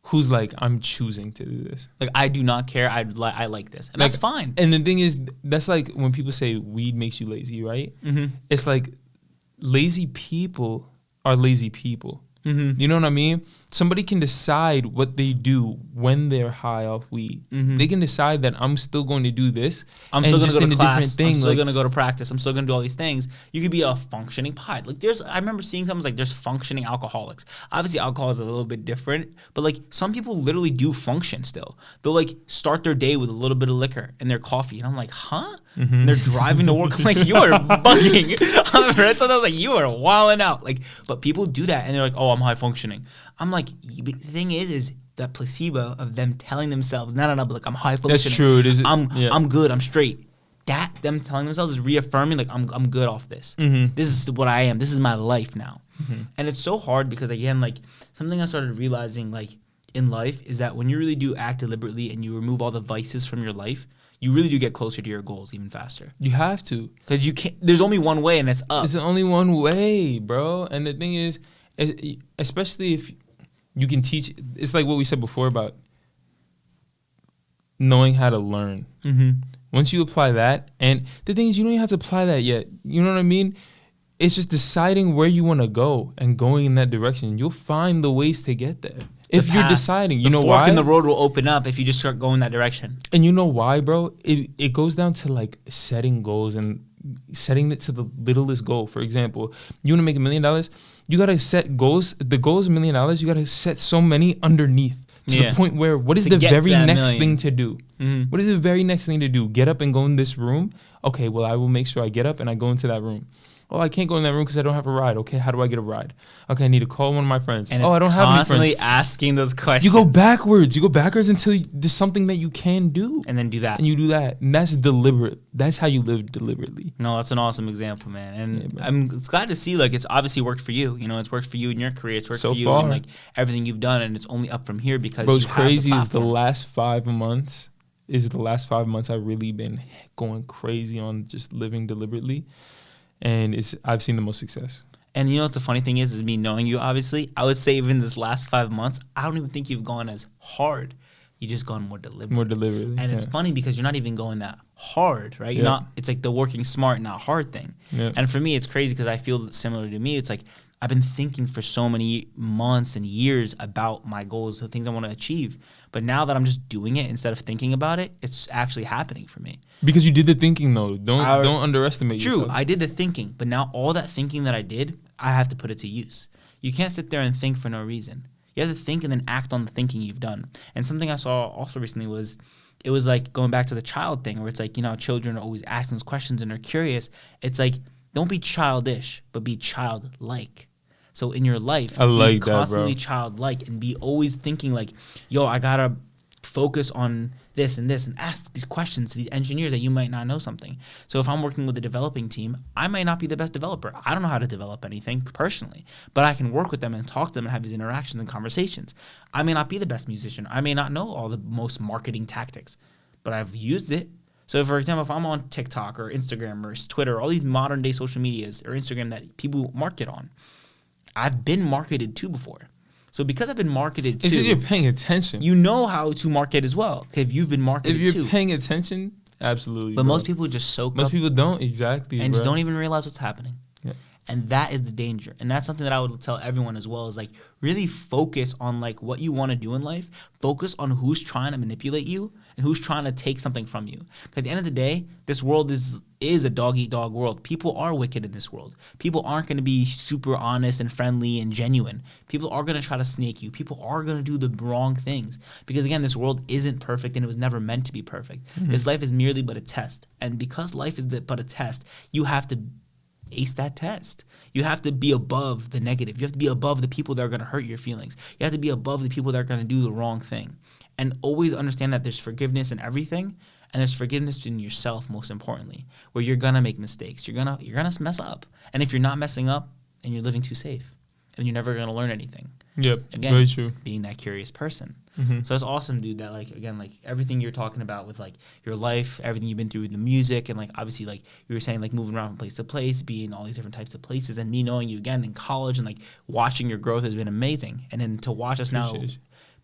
who's like, I'm choosing to do this. Like, I do not care. I like this. And like, that's fine. And the thing is, that's like when people say weed makes you lazy, right? Mm-hmm. It's like lazy people are lazy people. Mm-hmm. You know what I mean? Somebody can decide what they do when they're high off weed. Mm-hmm. They can decide that I'm still going to do this. I'm still going to go to class. I'm still going to go to practice. I'm still going to do all these things. You could be a functioning pod. Like I remember seeing something like there's functioning alcoholics. Obviously, alcohol is a little bit different, but like some people literally do function still. They'll like start their day with a little bit of liquor and their coffee, and I'm like, huh? Mm-hmm. And they're driving to work. I'm like, you are bugging. I read something. I was like, you are wilding out. Like, but people do that, and they're like, oh, I'm high functioning. I'm like, the thing is that placebo of them telling themselves, no, but like I'm high functioning. That's true. I'm good. I'm straight. That them telling themselves is reaffirming like I'm good off this. Mm-hmm. This is what I am. This is my life now. Mm-hmm. And it's so hard because again, like something I started realizing like in life is that when you really do act deliberately and you remove all the vices from your life, you really do get closer to your goals even faster. You have to. Because you can't. There's only one way, and it's up. There's only one way, bro. And the thing is, especially if you can teach, it's like what we said before about knowing how to learn. Mm-hmm. Once you apply that, and the thing is, you don't even have to apply that yet. You know what I mean? It's just deciding where you want to go and going in that direction. You'll find the ways to get there. If you're deciding, you know why? The fork in the road will open up if you just start going that direction. And you know why, bro? It goes down to like setting goals and setting it to the littlest goal. For example, you want to make $1 million, you got to set goals. The goal is $1 million. You got to set so many underneath to the point where what is the very next thing to do? Mm-hmm. What is the very next thing to do? Get up and go in this room? Okay, well, I will make sure I get up and I go into that room. Oh, I can't go in that room because I don't have a ride. Okay, how do I get a ride? Okay, I need to call one of my friends. And I don't have any friends. Constantly asking those questions. You go backwards. You go backwards until there's something that you can do. And then do that. And you do that. And that's deliberate. That's how you live deliberately. No, that's an awesome example, man. And I'm glad to see, like, it's obviously worked for you. You know, it's worked for you in your career. It's worked for you in, like, everything you've done. And it's only up from here because what's crazy is the last 5 months. I've really been going crazy on just living deliberately. And I've seen the most success. And you know what the funny thing is me knowing you, obviously, I would say even this last 5 months, I don't even think you've gone as hard. You just gone more deliberately. More deliberately. And it's funny because you're not even going that hard, right? You're not. It's like the working smart, not hard thing. Yep. And for me, it's crazy because I feel similar to me. It's like I've been thinking for so many months and years about my goals, the things I want to achieve. But now that I'm just doing it instead of thinking about it, it's actually happening for me. Because you did the thinking, though. Don't underestimate yourself. True, I did the thinking. But now all that thinking that I did, I have to put it to use. You can't sit there and think for no reason. You have to think and then act on the thinking you've done. And something I saw also recently was, it was like going back to the child thing where it's like, you know, children are always asking those questions and they're curious. It's like, don't be childish, but be childlike. So in your life, be constantly childlike and be always thinking like, yo, I got to focus on this and ask these questions to these engineers that you might not know something. So if I'm working with a developing team, I might not be the best developer. I don't know how to develop anything personally, but I can work with them and talk to them and have these interactions and conversations. I may not be the best musician. I may not know all the most marketing tactics, but I've used it. So for example, if I'm on TikTok or Instagram or Twitter, all these modern day social medias or Instagram that people market on, I've been marketed to before. So because I've been marketed to, it's just you're paying attention. You know how to market as well. Okay, if you've been marketed to. If you're paying attention, absolutely. But most people just soak up. Most people don't, exactly. And just don't even realize what's happening. Yeah. And that is the danger. And that's something that I would tell everyone as well, is like really focus on like what you want to do in life. Focus on who's trying to manipulate you and who's trying to take something from you. Because at the end of the day, this world is a dog-eat-dog world. People are wicked in this world. People aren't going to be super honest and friendly and genuine. People are going to try to snake you. People are going to do the wrong things. Because again, this world isn't perfect and it was never meant to be perfect. This life is merely but a test. And because life is but a test, you have to ace that test. You have to be above the negative. You have to be above the people that are going to hurt your feelings. You have to be above the people that are going to do the wrong thing. And always understand that there's forgiveness in everything, and there's forgiveness in yourself, most importantly, where you're going to make mistakes. You're going to mess up. And if you're not messing up, and you're living too safe, then you're never going to learn anything. Yep, again, very true. Being that curious person. So it's awesome, dude, that like, again, like everything you're talking about with like your life, everything you've been through with the music, and like obviously like you were saying, like moving around from place to place, being all these different types of places, and me knowing you again in college and like watching your growth has been amazing. And then to watch us now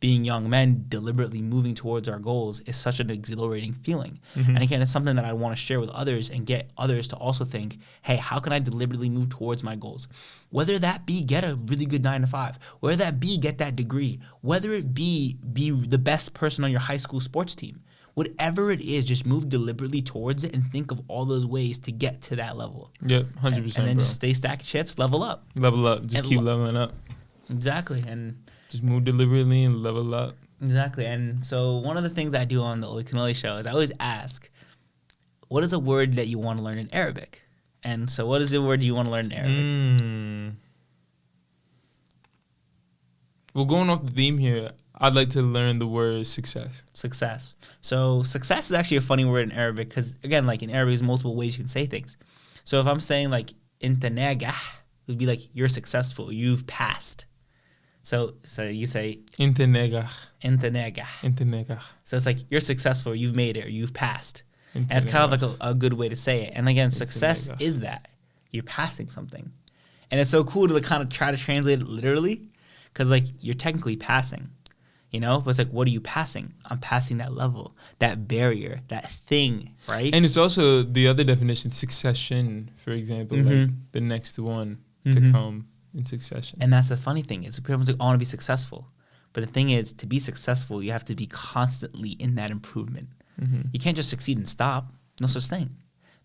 being young men deliberately moving towards our goals is such an exhilarating feeling. And again, it's something that I want to share with others and get others to also think, hey, how can I deliberately move towards my goals? Whether that be get a really good 9-to-5, whether that be get that degree, whether it be the best person on your high school sports team, whatever it is, just move deliberately towards it and think of all those ways to get to that level. Yep, 100%. And then just stay stacked chips, level up. Level up. Just keep leveling up. Exactly. And just move deliberately and level up. Exactly. And so one of the things I do on the Oly Kanoli Show is I always ask, what is a word that you want to learn in Arabic? And so what is the word you want to learn in Arabic? Well, going off the theme here, I'd like to learn the word success. Success. So success is actually a funny word in Arabic because, again, like in Arabic, there's multiple ways you can say things. So if I'm saying like, inta nagah, it would be like, you're successful, you've passed. So you say Inta nagah. Inta nagah. Inta nagah. So it's like you're successful, you've made it, or you've passed. And it's kind of like a good way to say it. And again, success is that. You're passing something. And it's so cool to kind of try to translate it literally because like you're technically passing. You know? But it's like, what are you passing? I'm passing that level, that barrier, that thing, right? And it's also the other definition, succession, for example, like the next one to come. In succession. And that's the funny thing is everyone's like, I want to be successful. But the thing is, to be successful, you have to be constantly in that improvement. You can't just succeed and stop. No such thing.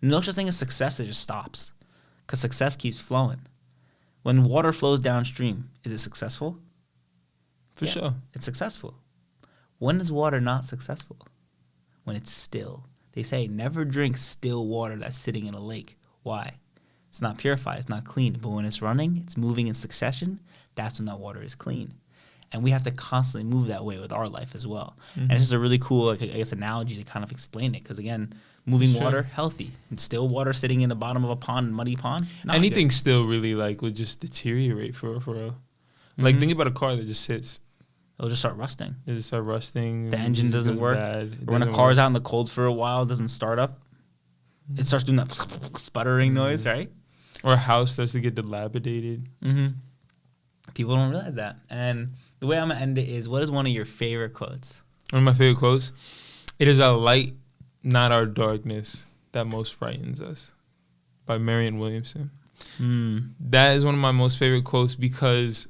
No such thing as success that just stops. Because success keeps flowing. When water flows downstream, is it successful? For sure. It's successful. When is water not successful? When it's still. They say never drink still water that's sitting in a lake. Why? It's not purified, it's not clean. But when it's running, it's moving in succession, that's when that water is clean. And we have to constantly move that way with our life as well. And it's just a really cool, like, I guess, analogy to kind of explain it. Because, again, moving water, healthy. And still water sitting in the bottom of a pond, muddy pond, not anything good. Still really, like, would just deteriorate for real. Like, think about a car that just sits. It'll just start rusting. It'll just start rusting. The engine doesn't work. Or when a car's out in the cold for a while, it doesn't start up. It starts doing that sputtering noise, right? Or a house starts to get dilapidated. People don't realize that. And the way I'm going to end it is, what is one of your favorite quotes? One of my favorite quotes, it is our light, not our darkness, that most frightens us, by Marianne Williamson. That is one of my most favorite quotes because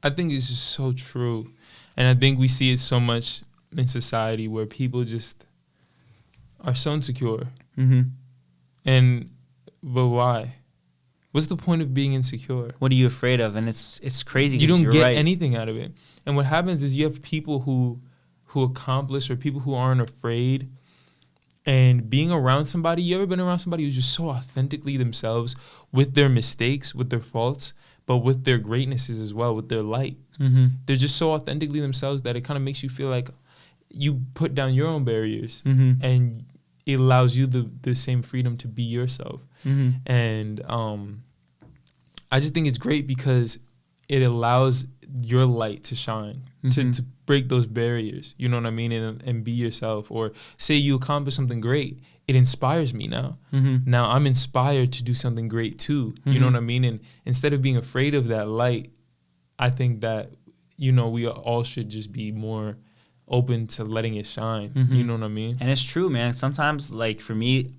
I think it's just so true. And I think we see it so much in society where people just are so insecure. But why? What's the point of being insecure? What are you afraid of? And it's crazy. You don't get anything out of it. And what happens is you have people who accomplish or people who aren't afraid. And being around somebody, you ever been around somebody who's just so authentically themselves with their mistakes, with their faults, but with their greatnesses as well, with their light. They're just so authentically themselves that it kind of makes you feel like you put down your own barriers and it allows you the same freedom to be yourself. And I just think it's great because it allows your light to shine, to break those barriers, you know what I mean, and be yourself. Or say you accomplish something great, it inspires me now. Now I'm inspired to do something great too, you know what I mean? And instead of being afraid of that light, I think that, you know, we all should just be more open to letting it shine, you know what I mean? And it's true, man. Sometimes, like, for me,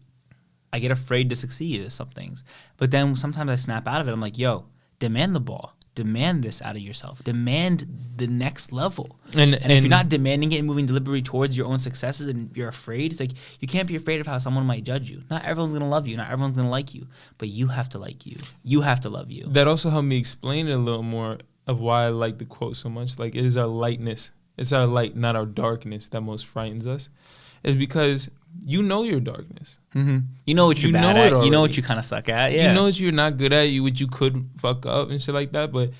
I get afraid to succeed at some things. But then sometimes I snap out of it. I'm like, yo, demand the ball. Demand this out of yourself. Demand the next level. And if you're not demanding it and moving deliberately towards your own successes and you're afraid, it's like you can't be afraid of how someone might judge you. Not everyone's going to love you. Not everyone's going to like you. But you have to like you. You have to love you. That also helped me explain it a little more of why I like the quote so much. Like, it is our lightness. It's our light, not our darkness, that most frightens us. It's because you know your darkness. Mm-hmm. You know what you're bad at. You know what you kind of suck at. Yeah. You know what you're not good at. What you could fuck up and shit like that. But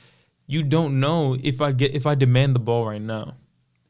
you don't know if I demand the ball right now,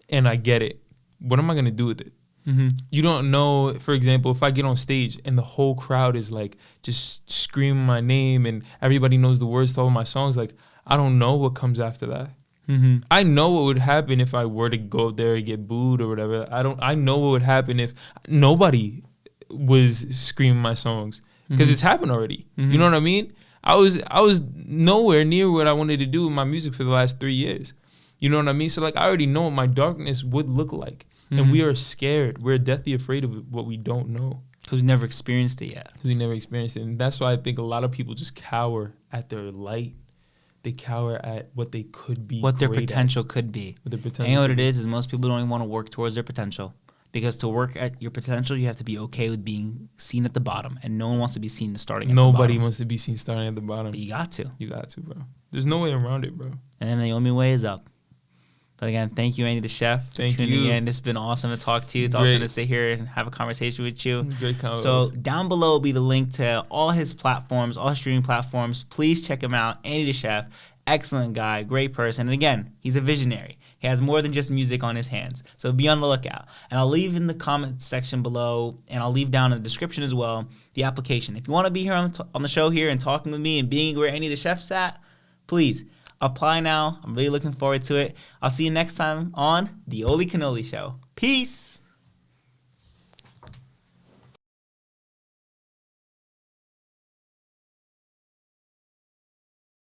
and I get it. What am I gonna do with it? Mm-hmm. You don't know. For example, if I get on stage and the whole crowd is like just screaming my name and everybody knows the words to all my songs, like I don't know what comes after that. Mm-hmm. I know what would happen if I were to go up there and get booed or whatever. I know what would happen if nobody was screaming my songs, because it's happened already. Mm-hmm. You know what I mean? I was nowhere near what I wanted to do with my music for the last 3 years. You know what I mean? So like I already know what my darkness would look like, and we are scared. We're deathly afraid of what we don't know, because we never experienced it yet. Because we never experienced it, and that's why I think a lot of people just cower at their light. They cower at what they could be, what their potential could be. What their potential. And you know what it is most people don't even want to work towards their potential, because to work at your potential, you have to be okay with being seen at the bottom, and no one wants to be seen starting at the bottom. Nobody wants to be seen starting at the bottom. But you got to. You got to, bro. There's no way around it, bro. And then the only way is up. But again, thank you, Andy the Chef, for tuning in. It's been awesome to talk to you. It's awesome to sit here and have a conversation with you. Great convo. So down below will be the link to all his platforms, all his streaming platforms. Please check him out. Andy the Chef, excellent guy, great person. And again, he's a visionary. He has more than just music on his hands. So be on the lookout. And I'll leave in the comment section below, and I'll leave down in the description as well, the application. If you want to be here on the show here and talking with me and being where Andy the Chef's at, please apply now. I'm really looking forward to it. I'll see you next time on the Oly Kanoli Show. Peace.